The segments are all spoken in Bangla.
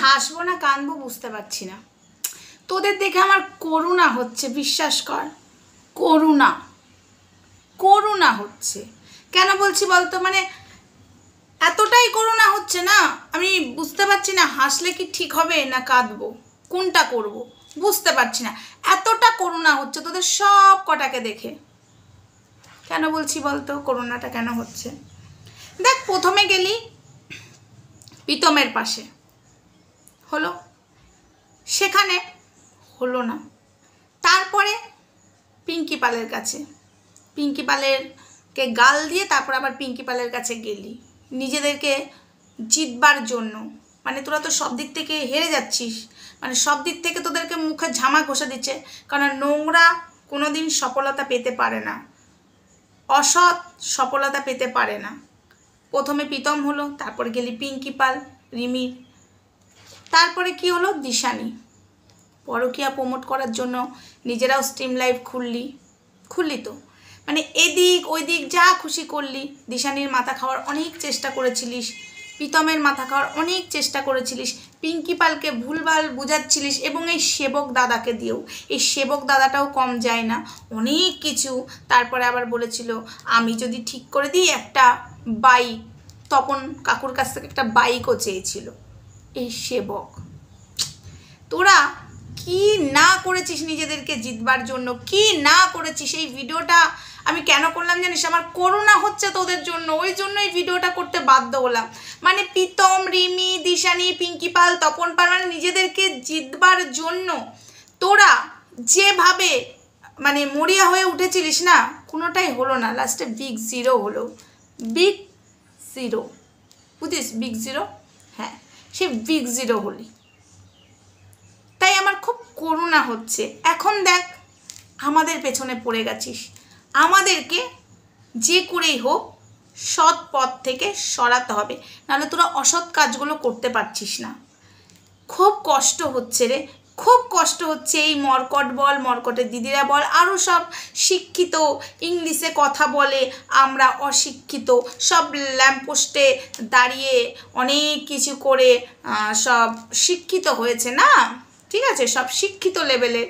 হাসবো না কাঁদবো বুঝতে পারছি না। তোদের দেখে আমার করুণা হচ্ছে, বিশ্বাস কর, করুণা করুণা হচ্ছে। কেন বলছি বলতো, মানে এতটাই করুণা হচ্ছে না, আমি বুঝতে পারছি না হাসলে কি ঠিক হবে না কাঁদবো, কোনটা করব বুঝতে পারছি না। এতটা করুণা হচ্ছে তোদের সব কটাকে দেখে। কেন বলছি বলতো করুণাটা কেন হচ্ছে? দেখ, প্রথমে গেলি প্রীতমের পাশে, হলো, সেখানে হলো না। তারপরে পিঙ্কি পালের কাছে, পিঙ্কি পালেরকে গাল দিয়ে তারপর আবার পিঙ্কি পালের কাছে গেলি নিজেদেরকে জিতবার জন্য। মানে তোরা তো সব দিক থেকে হেরে যাচ্ছিস, মানে সব দিক থেকে তোদেরকে মুখে ঝামা ঘষে দিচ্ছে। কারণ নোংরা কোনোদিন সফলতা পেতে পারে না, অসৎ সফলতা পেতে পারে না। প্রথমে প্রীতম হলো, তারপরে গেলি পিঙ্কি পাল, রিমির, তারপরে কি হলো দিশানি। পরকীয়া প্রমোট করার জন্য নিজেরাও স্ট্রিম লাইভ খুললি তো, মানে এদিক ওই দিক যা খুশি করলি। দিশানির মাথা খাওয়ার অনেক চেষ্টা করেছিলিস, প্রীতমের মাথা খাওয়ার অনেক চেষ্টা করেছিলিস, পিঙ্কি পালকে ভুলভাল বুঝাচ্ছিলিস, এবং এই সেবক দাদাকে দিয়েও। এই সেবক দাদাটাও কম যায় না, অনেক কিছু। তারপরে আবার বলেছিল আমি যদি ঠিক করে দিই একটা বাইক, তপন কাকুর কাছ থেকে একটা বাইকও চেয়েছিল এই সেবক। তোরা কি না করেছিস নিজেদেরকে জিতবার জন্য, কি না করেছিস। এই ভিডিওটা আমি কেন করলাম জানিস? আমার করুণা হচ্ছে তোদের জন্য, ওই জন্য এই ভিডিওটা করতে বাধ্য হলাম। মানে প্রীতম, রিমি, দিশানি, পিঙ্কি পাল, তপন পাল, মানে নিজেদেরকে জিতবার জন্য তোরা যেভাবে মানে মরিয়া হয়ে উঠেছিলিস না, কোনোটাই হলো না। লাস্টে বিগ জিরো হলো, বিগ জিরো, বুঝিস? বিগ জিরো, হ্যাঁ, সে বিগ জিরো হলি। তাই আমার খুব করুণা হচ্ছে। এখন দেখ, আমাদের পেছনে পড়ে গেছিস, আমাদেরকে যে করেই হোক সৎ পথ থেকে সরাতে হবে, নাহলে তোরা অসৎ কাজগুলো করতে পারছিস না। খুব কষ্ট হচ্ছে রে, খুব কষ্ট হচ্ছে। এই মর্কট বল, মর্কটের দিদিরা বল, আরও সব শিক্ষিত ইংলিশে কথা বলে, আমরা অশিক্ষিত, সব ল্যাম্পপোস্টে দাঁড়িয়ে অনেক কিছু করে সব শিক্ষিত হয়েছে না, ঠিক আছে, সব শিক্ষিত লেভেলে।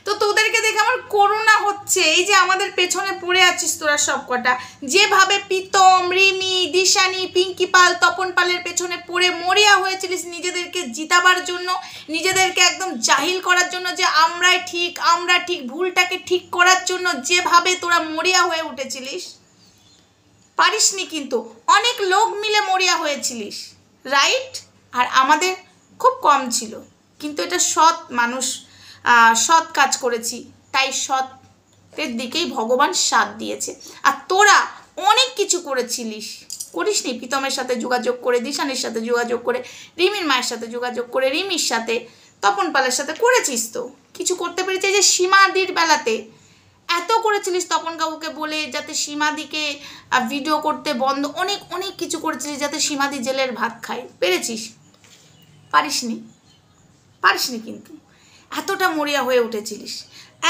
তো তোদেরকে দেখে আমার করুণা হচ্ছে। এই যে আমাদের পেছনে পড়ে আছিস তোরা সব কটা, যেভাবে প্রীতম, রিমি, দিশানি, পিঙ্কি পাল, তপন পালের পেছনে পড়ে মরিয়া হয়েছিলিস নিজেদেরকে জিতাবার জন্য, নিজেদেরকে একদম জাহিল করার জন্য, যে আমরাই ঠিক, আমরা ঠিক, ভুলটাকে ঠিক করার জন্য যেভাবে তোরা মরিয়া হয়ে উঠেছিলিস, পারিসনি কিন্তু। অনেক লোক মিলে মরিয়া হয়েছিলিস, রাইট? আর আমাদের খুব কম ছিল, কিন্তু এটা সৎ মানুষ, সৎ কাজ করেছি, তাই সতের দিকেই ভগবান সাথ দিয়েছে। আর তোরা অনেক কিছু করিসনি? প্রীতমের সাথে যোগাযোগ করে, দিশানির সাথে যোগাযোগ করে, রিমির মায়ের সাথে যোগাযোগ করে, রিমির সাথে, তপন পালের সাথে করেছিস তো, কিছু করতে পেরেছিস। যে সীমাদির বেলাতে এত করেছিলিস তপন কাকুকে বলে যাতে সীমাদিকে ভিডিও করতে বন্ধ, অনেক অনেক কিছু করেছিলিস যাতে সীমাদি জেলের ভাত খায়, পেরেছিস? পারিসনি কিন্তু এতটা মরিয়া হয়ে উঠেছিলিস।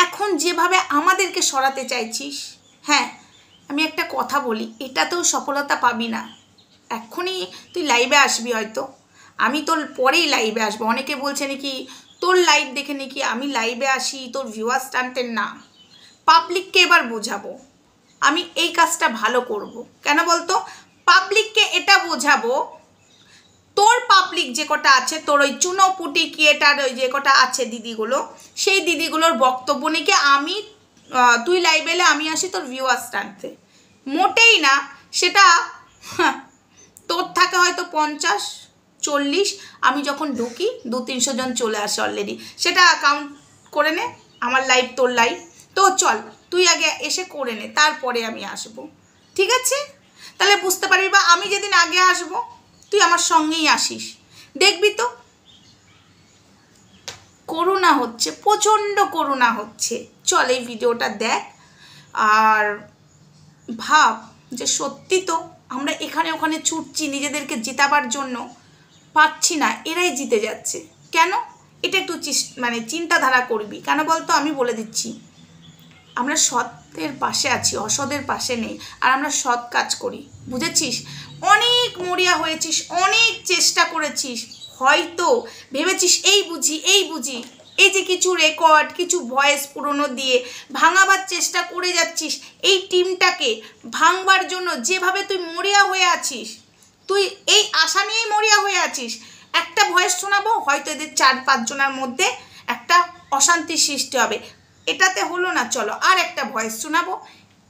এখন যেভাবে আমাদেরকে সরাতে চাইছিস, হ্যাঁ, আমি একটা কথা বলি, এটাতেও সফলতা পাবি না। এক্ষুনি তুই লাইভে আসবি হয়তো, আমি তোর পরেই লাইভে আসবো। অনেকে বলছে নাকি তোর লাইভ দেখে নাকি আমি লাইভে আসি তোর ভিউয়ার্স টানতে, না, পাবলিককে এবার বোঝাবো আমি এই কাজটা ভালো করব। কেন বলতো? পাবলিককে এটা বোঝাবো, তোর পাবলিক যে কটা আছে, তোর ওই চুনোপুটি ক্রিয়েটার ওই যে কটা আছে দিদিগুলো, সেই দিদিগুলোর বক্তব্য নিকে আমি, তুই লাইভে এলে আমি আসি তোর ভিউয়ার্স টানতে, মোটেই না। সেটা তোর থাকে হয়তো 50-40, আমি যখন ঢুকি 200-300 জন চলে আসে অলরেডি। সেটা কাউন্ট করে নে, আমার লাইভ তোর লাইভ তো। চল তুই আগে এসে করে নে, তারপরে আমি আসবো, ঠিক আছে? তাহলে বুঝতে পারবি, বা আমি যেদিন আগে আসবো তুই আমার সঙ্গেই আসিস, দেখবি তো। করুণা হচ্ছে, প্রচণ্ড করুণা হচ্ছে। চল এই ভিডিওটা দেখ আর ভাব যে সত্যি তো আমরা এখানে ওখানে ছুটছি নিজেদেরকে জেতাবার জন্য, পারছি না, এরাই জিতে যাচ্ছে কেন? এটা একটু মানে চিন্তাধারা করবি। কেন বলতো? আমি বলে দিচ্ছি, আমরা সতের পাশে আছি, অসতের পাশে নেই। আর আমরা সৎ কাজ করি, বুঝেছিস? অনেক মরিয়া হয়েছিস, অনেক চেষ্টা করেছিস, হয়তো ভেবেছিস এই বুঝি এই যে কিছু রেকর্ড, কিছু ভয়েস পুরনো দিয়ে ভাঙাবার চেষ্টা করে যাচ্ছিস। এই টিমটাকে ভাঙবার জন্য যেভাবে তুই মরিয়া হয়ে আছিস, তুই এই আশা নিয়েই মরিয়া হয়ে আছিস। একটা ভয়েস শোনাবো, হয়তো এদের 4-5 জনের মধ্যে একটা অশান্তি সৃষ্টি হবে। এটাতে হলো না, চলো আর একটা ভয়েস শোনাবো,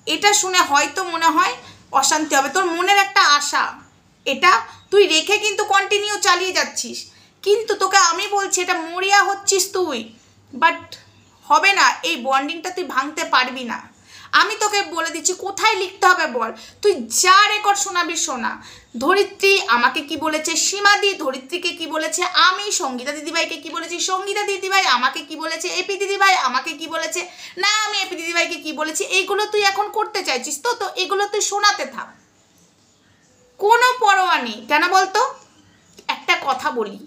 এটা শুনে হয়তো মনে হয় অশান্তি হবে। তোর মনের একটা আশা, এটা তুই রেখে কিন্তু কন্টিনিউ চালিয়ে যাচ্ছিস। কিন্তু তোকে আমি বলছি, এটা মরিয়া হচ্ছিস তুই, বাট হবে না, এই বন্ডিংটা তুই ভাঙতে পারবি না। আমি তোকে বলে দিচ্ছি কোথায় লিখতে হবে বল, তুই যা রেকর্ড শোনাবি শোনা। ধরিত্রী আমাকে কি বলেছে, সীমাদি ধরিত্রীকে কি বলেছে, আমি সঙ্গীতা দিদিভাইকে কি বলেছি, সঙ্গীতা দিদিভাই আমাকে কি বলেছে, এপি দিদিভাই আমাকে কি বলেছে, না আমি এপি দিদিভাইকে কি বলেছি, এইগুলো তুই এখন করতে চাইছিস তো তো এগুলো তুই শোনাতে থাক, কোনো পরোয়া নেই। কেন বলতো? একটা কথা বলি,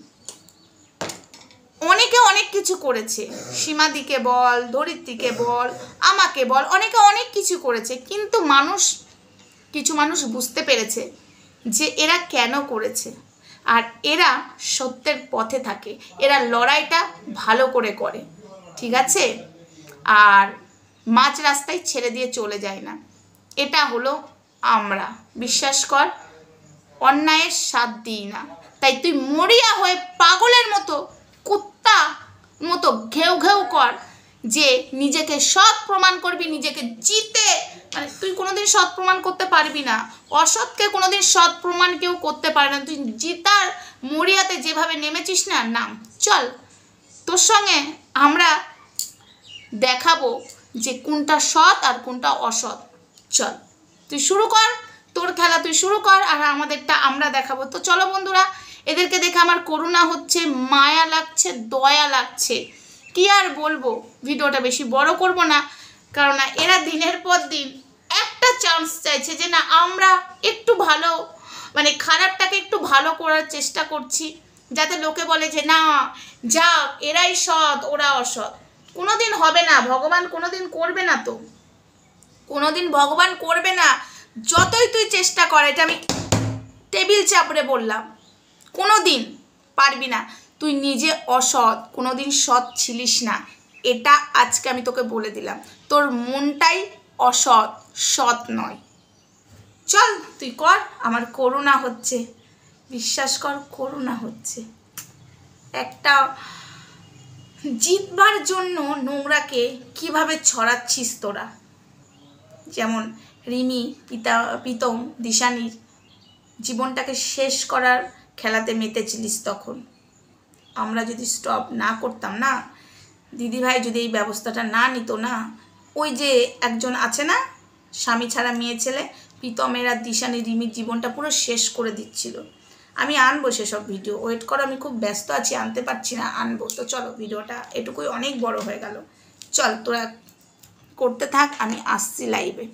অনেকে অনেক কিছু করেছে, সীমাদিকে বল, ধরিত্রীকে বল, আমাকে বল, অনেকে অনেক কিছু করেছে, কিন্তু কিছু মানুষ বুঝতে পেরেছে যে এরা কেন করেছে। আর এরা সত্যের পথে থাকে, এরা লড়াইটা ভালো করে করে, ঠিক আছে? আর মাঝ রাস্তায় ছেড়ে দিয়ে চলে যায় না। এটা হলো আমরা, বিশ্বাস কর, অন্যায়ের সাথ দিই না। তাই তুই মরিয়া হয়ে পাগলের মতো, কুত্তা মতো ঘেউ ঘেউ কর যে নিজেকে সৎ প্রমাণ করবি, নিজেকে জিতে। মানে তুই কোনোদিন সৎ প্রমাণ করতে পারবি না, অসৎকে কোনোদিন সৎ প্রমাণ কেউ করতে পারে না। তুই জিতার মরিয়াতে যেভাবে নেমেছিস না, নাম, চল তোর সঙ্গে আমরা দেখাবো যে কোনটা সৎ আর কোনটা অসৎ। চল তুই শুরু কর, তোর খেলা তুই শুরু কর, আর আমাদেরটা আমরা দেখাবো। তো চলো বন্ধুরা, এদেরকে দেখে আমার করুণা হচ্ছে, মায়া লাগছে, দয়া লাগছে, কি আর বলবো। ভিডিওটা বেশি বড় করব না, কারণ এরা দিনের পর দিন একটা চান্স চাইছে যে না আমরা একটু ভালো, মানে খারাপটাকে একটু ভালো করার চেষ্টা করছি, যাতে লোকে বলে যে না যাক এরাই সৎ ওরা অসৎ। কোনোদিন হবে না, ভগবান কোনোদিন করবে না, তো কোনোদিন ভগবান করবে না। যতই তুই চেষ্টা কর, এটা আমি টেবিল চাপড়ে বললাম, কোনোদিন পারবি না। তুই নিজে অসৎ, কোনোদিন সৎ ছিলিস না, এটা আজকে আমি তোকে বলে দিলাম। তোর মনটাই অসৎ, সৎ নয়। চল তুই কর, আমার করুণা হচ্ছে, বিশ্বাস কর করুণা হচ্ছে। একটা জিতবার জন্য নোংরাকে কিভাবে ছড়াচ্ছিস তোরা, যেমন রিমি, প্রীতম, দিশানির জীবনটাকে শেষ করার খেলাতে মেতেছিলিস। তখন আমরা যদি স্টপ না করতাম না, দিদিভাই যদি এই ব্যবস্থাটা না নিত না, ওই যে একজন আছে না স্বামী ছাড়া মেয়ে ছেলে, প্রীতমের আর দিশানি রিমির জীবনটা পুরো শেষ করে দিচ্ছিল। আমি আনবো সেসব ভিডিও, ওয়েট করো, আমি খুব ব্যস্ত আছি, আনতে পারছি না, আনবো। তো চলো, ভিডিওটা এটুকুই অনেক বড় হয়ে গেল, চল তোরা করতে থাক, আমি আসছি লাইভে।